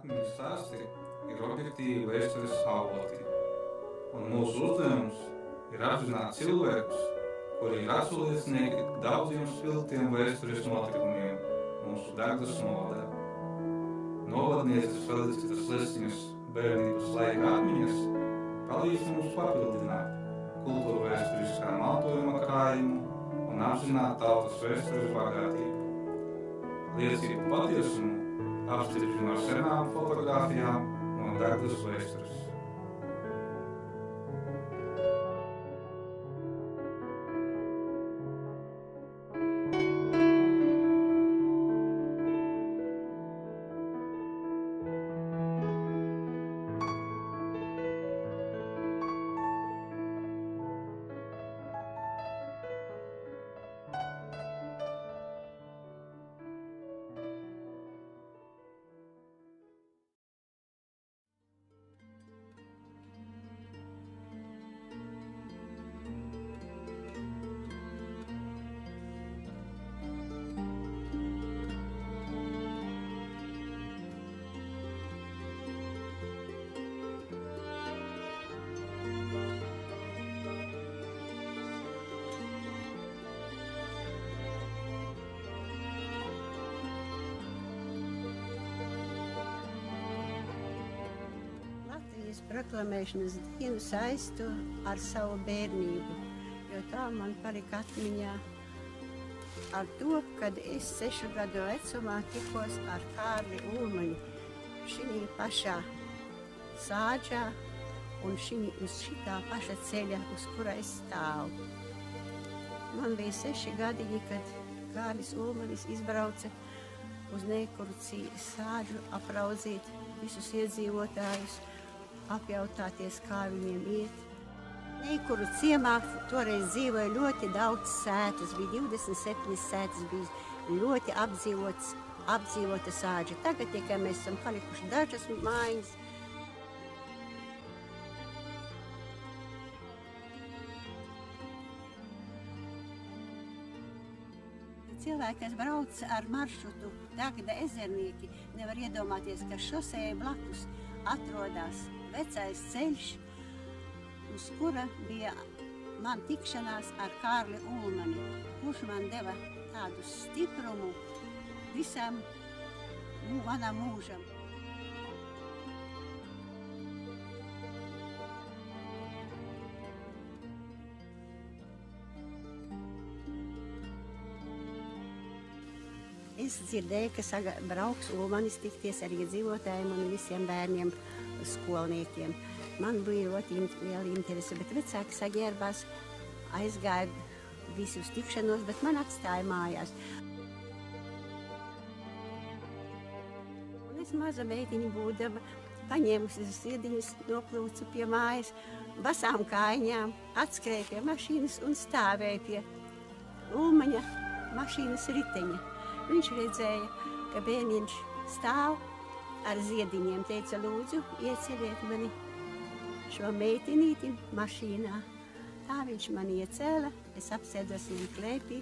Viņa stāsti ir objektīvi vēstures avoti, un mūsu uzdevums ir apzināt cilvēkus, kuri ir atsauliecinieki daudziem spilgtiem vēstures notikumiem mūsu Dagdas novada. Novadnieces Felicitas Lesiņas bērnības laika atmiņas palīdz mums papildināt kultūra vēsturiskā mantojuma krājumu un apzināt tautas vēstures bagātību. Liecību patiesumu apstiprina ar senām fotogrāfijām no Dagdas vēstures. Proklamēšanas dienu saistu ar savu bērnību, jo tā man palika atmiņā ar to, kad es 6 gadu vecumā tikos ar Kārli Ulmaņu šī pašā sāģā un uz šitā paša ceļa, uz kura es stāvu. Man bija 6 gadiņi, kad Kārlis Ulmanis izbrauca uz Neikuru sāģu apraudzīt visus iedzīvotājus, apjautāties, kā viņiem iet. Neikuru ciemā toreiz dzīvoja ļoti daudz sētas, bija 27 sētas, bija ļoti apdzīvota sāģa. Tagad tikai mēs esam palikuši dažas mājas. Cilvēki, kas brauc ar maršrutu Dagda ezernieki, nevar iedomāties, ka šosejai blakus atrodas vecais ceļš, uz kura bija man tikšanās ar Kārli Ulmani, kurš man deva tādu stiprumu visam manam mūžam. Es dzirdēju, ka brauks Ulmanis tikties ar iedzīvotājiem un visiem bērniem, skolniekiem. Man bija ļoti liela interese, bet vecāki saģērbās, aizgāja visi uz tikšanos, bet man atstāja mājās. Un es maza meitiņa būdama, paņēmusi ziediņus, noplūcu pie mājas, basām kājiņām, atskrēja pie mašīnas un stāvēja pie Ulmaņa mašīnas riteņa. Viņš redzēja, ka bērniņš stāv ar ziediņiem, teica, lūdzu, ieceliet mani šo meitenīti mašīnā. Tā viņš mani iecēla, es apsēdos viņu klēpī,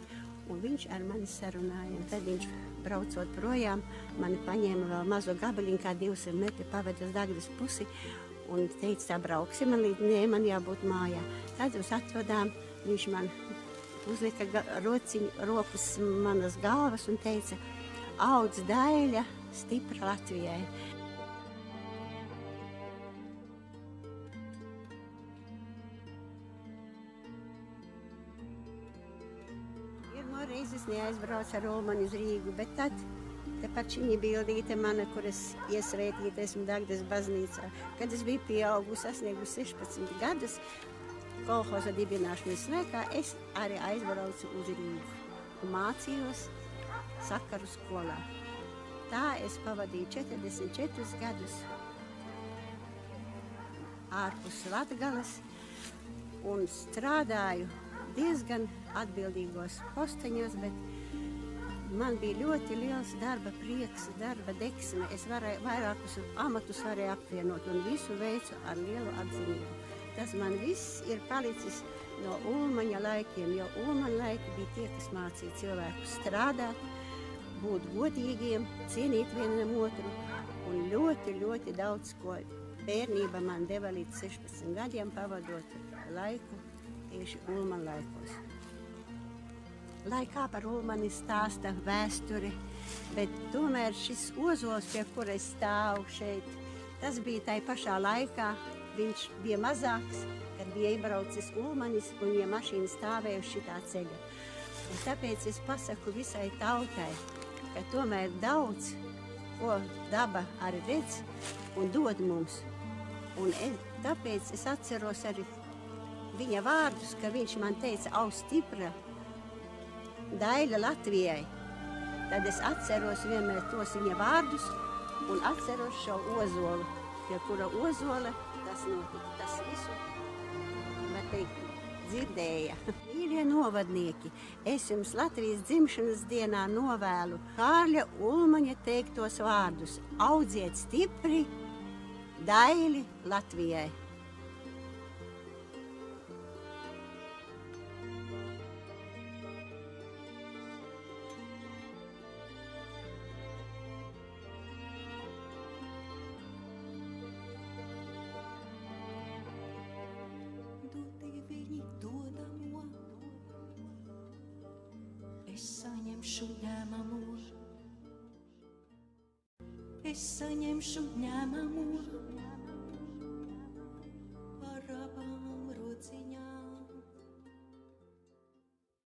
un viņš ar mani sarunāja. Tad viņš, braucot projām, mani paņēma vēl mazo gabaliņu, kā 200 metri paveda uz Dagdas pusi, un teica, tā brauksim, man jābūt mājā. Tad uz atvadām viņš man uzlika rokas manas galvas un teica, audz Daļa, stipra Latvijai. Pirmo reizi es neaizbraucu ar Ulmani uz Rīgu, bet tad tepat šī bildīte mana, kur es iesvētīta esmu Dagdas baznīcā. Kad es biju pieaugusi, sasniegusi 16 gadus, kolhoza dibināšanas laikā, es arī aizbraucu uz Rīgu un mācījos sakaru skolā. Tā es pavadīju 44 gadus ārpus Latgales un strādāju diezgan atbildīgos posteņos, bet man bija ļoti liels darba prieks, darba deksme. Es vairākus amatus varēju apvienot un visu veicu ar lielu atzinību. Tas man viss ir palicis no Ulmaņa laikiem, jo Ulmaņa laiki bija tie, kas mācīja cilvēkus strādāt, būt godīgiem, cienīt vienam otru un ļoti, ļoti daudz ko bērnība man deva līdz 16 gadiem pavadot laiku tieši Ulmana laikos. Lai kā par Ulmani stāsta vēsturi, bet tomēr šis ozols, pie kura es stāvu šeit, tas bija tai pašā laikā, viņš bija mazāks, kad bija iebraucis Ulmanis un viņa mašīna stāvēja uz šitā ceļa. Un tāpēc es pasaku visai tautai, ka tomēr daudz, ko daba arī redz un dod mums. Un tāpēc es atceros arī viņa vārdus, ka viņš man teica, au stipra daļa Latvijai. Tad es atceros vienmēr tos viņa vārdus un atceros šo ozolu, pie kura ozola tas notika. Tas visu, var teikt, dzirdēja. Mīļie novadnieki, es jums Latvijas dzimšanas dienā novēlu Kārļa Ulmaņa teiktos vārdus. Audziet stipri, daļi Latvijai. Es saņemšu ņemamo,